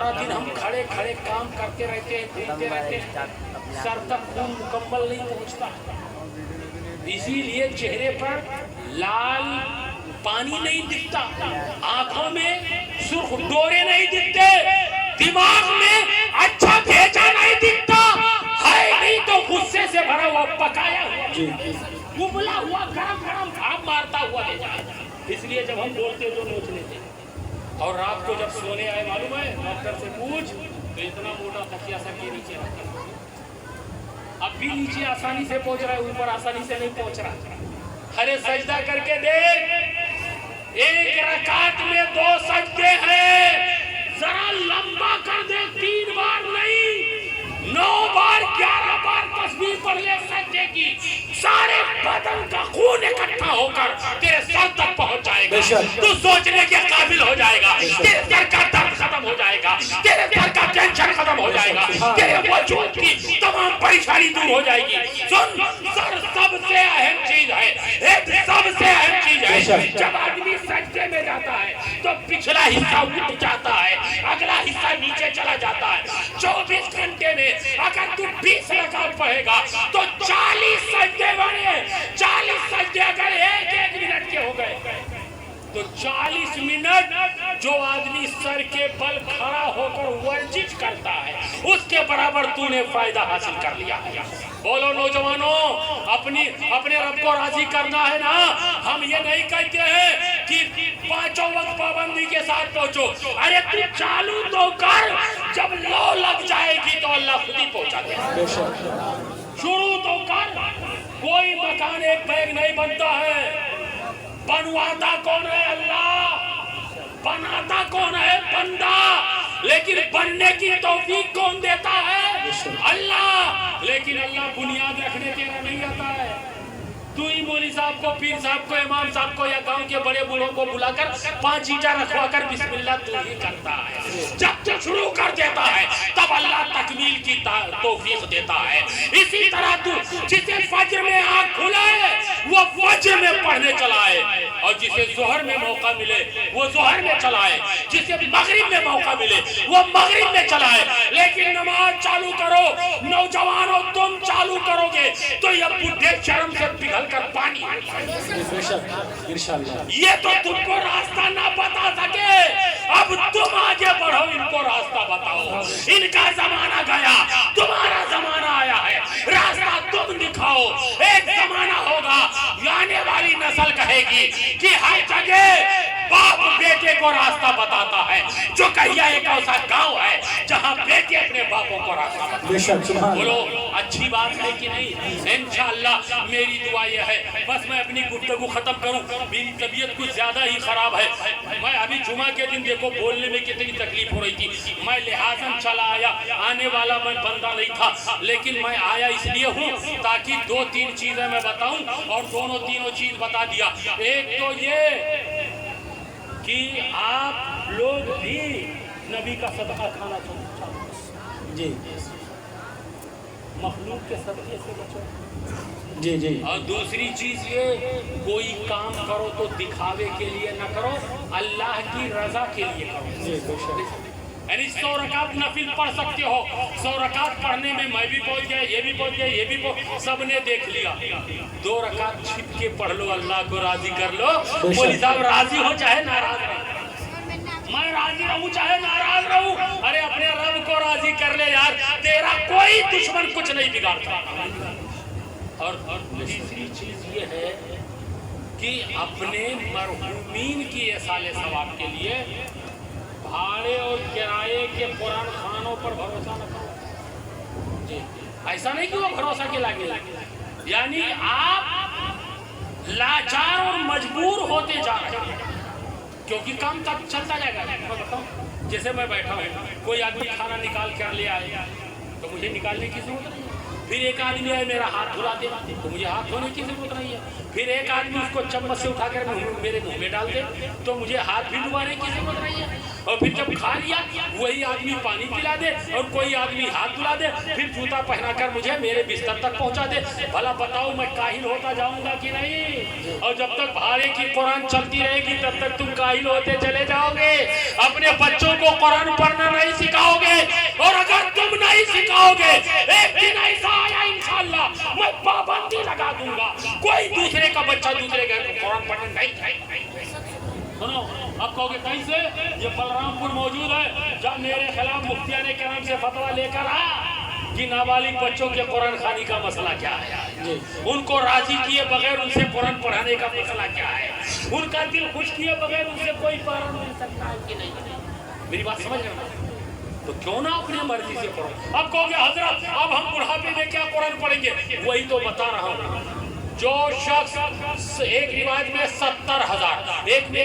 सारा दिन हम खड़े खड़े काम करते रहते हैं, घूमते रहते हैं, सर तक खून मुकम्मल नहीं पहुंचता। इसीलिए चेहरे पर लाल पानी नहीं दिखता, आंखों में सुर्ख डोरे नहीं दिखते, दिमाग में अच्छा भेजा नहीं दिखता है, नहीं तो गुस्से से भरा हुआ पकाया हुआ उबला हुआ गरम गरम भाप मारता हुआ ले जाएगा। इसलिए जब हम बोलते तो नोच लेते। और रात को जब सोने आए, मालूम है, डॉक्टर से पूछ तो इतना मोटा तकिया सर के नीचे रखा, अब भी नीचे आसानी से पहुंच रहा है, ऊपर आसानी से नहीं पहुंच रहा। अरे सजदा करके देख, एक रकात में 2 सजदे हैं, जरा लंबा कर दे, 3 बार नहीं, 9 बार 11 बार तस्बीह पढ़ ले सजदे की, सारे बदन का खून इकट्ठा होकर तेरे सर तक पहुंच जाएगा। तू सोचने के काबिल हो जाएगा, तेरे सर का दर्द खत्म हो जाएगा, तेरे सर का टेंशन खत्म हो जाएगा, तेरे वजूद की तमाम परेशानी दूर हो जाएगी। सुन, सर सबसे अहम चीज है, एक सबसे अहम चीज है। जब आदमी सजदे में जाता है तो पिछला हिस्सा उठ जाता है, अगला हिस्सा नीचे चला जाता है। 24 घंटे में अगर तू 20 रकात पढ़ेगा तो 40 सजदे बने। 40 सजदे अगर एक मिनट के हो गए तो 40 मिनट जो आदमी सर के बल खड़ा होकर वर्जिश करता है, उसके बराबर तूने फायदा हासिल कर लिया। बोलो नौजवानों, अपने रब को राजी करना है ना। हम ये नहीं कहते हैं कि 5 वक्त पाबंदी के साथ पहुंचो, अरे तू चालू तो कर, जब लो लग जाएगी तो अल्लाह खुद ही पहुंचा देगा। शुरू तो कर, कोई मकान एक बैग नहीं बनता है, बनवाता कौन है? अल्लाह। बनाता कौन है? बंदा। लेकिन बनने की तौफीक कौन देता है? अल्लाह। लेकिन अल्लाह बुनियाद रखने तेरा नहीं आता है। तू ही मौलवी साहब को, पीर साहब को, इमाम साहब को या गांव के बड़े बूढ़ों को बुलाकर 5 ईंटा रखवाकर बिस्मिल्लाह तू ही करता है। जब तू शुरू कर देता है तब अल्लाह तकमील की तौफीक देता है। इसी तरह तू जिसे फज्र में आँख खुले वो फज्र में पढ़ने चलाए, और जिसे जोहर में मौका मिले वो जोहर में चलाए, जिसे मगरिब में मौका मिले वो मगरिब में चलाए। लेकिन नमाज चालू करो नौजवानों, तुम चालू करोगे तो ये बुढ़े शर्म से पिघल कर पानी, ये तो तुमको रास्ता ना बता सके। अब तुम आगे बढ़ो, इनको रास्ता बताओ। इनका जमाना गया, तुम्हारा जमाना आया है, रास्ता तुम दिखाओ। एक जमाना होगा, आने वाली नस्ल कहेगी कि हर जगह बाप बेटे को रास्ता बताता है। जो कहिया एक ऐसा गांव है जहां बेटे अपने बापों को रास्ता बताते हैं। बोलो अच्छी बात है कि नहीं? इंशाअल्लाह मेरी दुआ यह है, बस मैं अपनी गुफ्तगू खत्म करूं, मेरी तबीयत कुछ ज्यादा ही खराब है। मैं अभी जुमा के दिन देखो बोलने में कितनी तकलीफ हो रही थी, मैं लिहाजन चला आया। आने वाला मैं बंदा नहीं था, लेकिन मैं आया इसलिए हूँ ताकि 2-3 चीजें मैं बताऊं, और तीनों चीज बता दिया। एक तो ये कि आप लोग भी नबी का सदका खाना चाहिए जी, मखलूक के सदके से बचो जी जी। और दूसरी चीज ये, कोई काम करो तो दिखावे के लिए न करो, अल्लाह की रजा के लिए करो। यानी 100 रकात नफिल पढ़ सकते हो, 100 रकात पढ़ने में मैं भी पहुंच गया, ये भी पहुंच गया, ये भी पहुंच, सबने देख लिया। 2 रकात छिप के पढ़ लो, अल्लाह को राजी कर लो। मौलवी साहब राजी हो चाहे नाराज रहो, मैं राजी रहूं चाहे नाराज रहूं, अरे अपने रब को राजी कर ले यार, तेरा कोई दुश्मन कुछ नहीं बिगाड़ता। और तीसरी चीज ये है कि अपने मरहूमीन की साले सवाब के लिए भाड़े और किराए के पुरान खानों पर भरोसा न करो जी। ऐसा नहीं कि वो भरोसा के लागे, यानी आप लाचार और मजबूर होते जा रहे हैं, क्योंकि काम तब चलता जाएगा। मैं बताऊं, जैसे मैं बैठा हूँ, कोई आदमी खाना निकाल कर ले आए तो मुझे निकालने की जरूरत नहीं, फिर एक आदमी आए मेरा हाथ धुला दे तो मुझे हाथ धोने की जरूरत नहीं है, फिर एक आदमी उसको चम्मच से उठाकर मेरे मुंह में डाल दे तो मुझे हाथ भी डुबाने की जरूरत नहीं है, और फिर जब खा लिया وہی آدمی پانی پلا دے اور کوئی آدمی ہاتھ دھلا دے، پھر جوتا پہنا کر مجھے میرے بستر تک پہنچا دے. بھلا بتاؤ میں کاہل ہوتا جاؤں گا کہ نہیں؟ اور جب تک بھارے کی قرآن چلتی رہے گی تب تک تم کاہل ہوتے چلے جاؤ گے. اپنے بچوں کو قرآن پڑھنا نہیں سکھاؤ گے، اور اگر تم نہیں سکھاؤ گے ایک دن ایسا آیا انشاءاللہ میں پابندی لگا دوں گا، کوئی دوسرے کا بچہ دوسرے گھر کو قرآن پڑھنا نہیں. سنو اب کہو گے کیسے؟ یہ بلرام پور موجود ہے، جب میرے خلاف مفتیان کرام سے فتویٰ لے کر کہ نابالغ بچوں کے قرآن خوانی کا مسئلہ کیا ہے، ان کو راضی کیے بغیر ان سے قرآن پڑھانے کا مسئلہ کیا ہے، ان کا دل خوش کیے بغیر ان سے کوئی قرآن مل سکتا ہے کہ نہیں؟ میری بات سمجھ رہے ہیں؟ تو کیوں نہ اپنی مرضی سے پڑھو. اب کہو گے حضرت اب ہم بڑھاپے میں کیا قرآن پڑھیں گے؟ وہی تو بتا رہا ہوں. جو شخص ایک روایت میں 70,000، ایک میں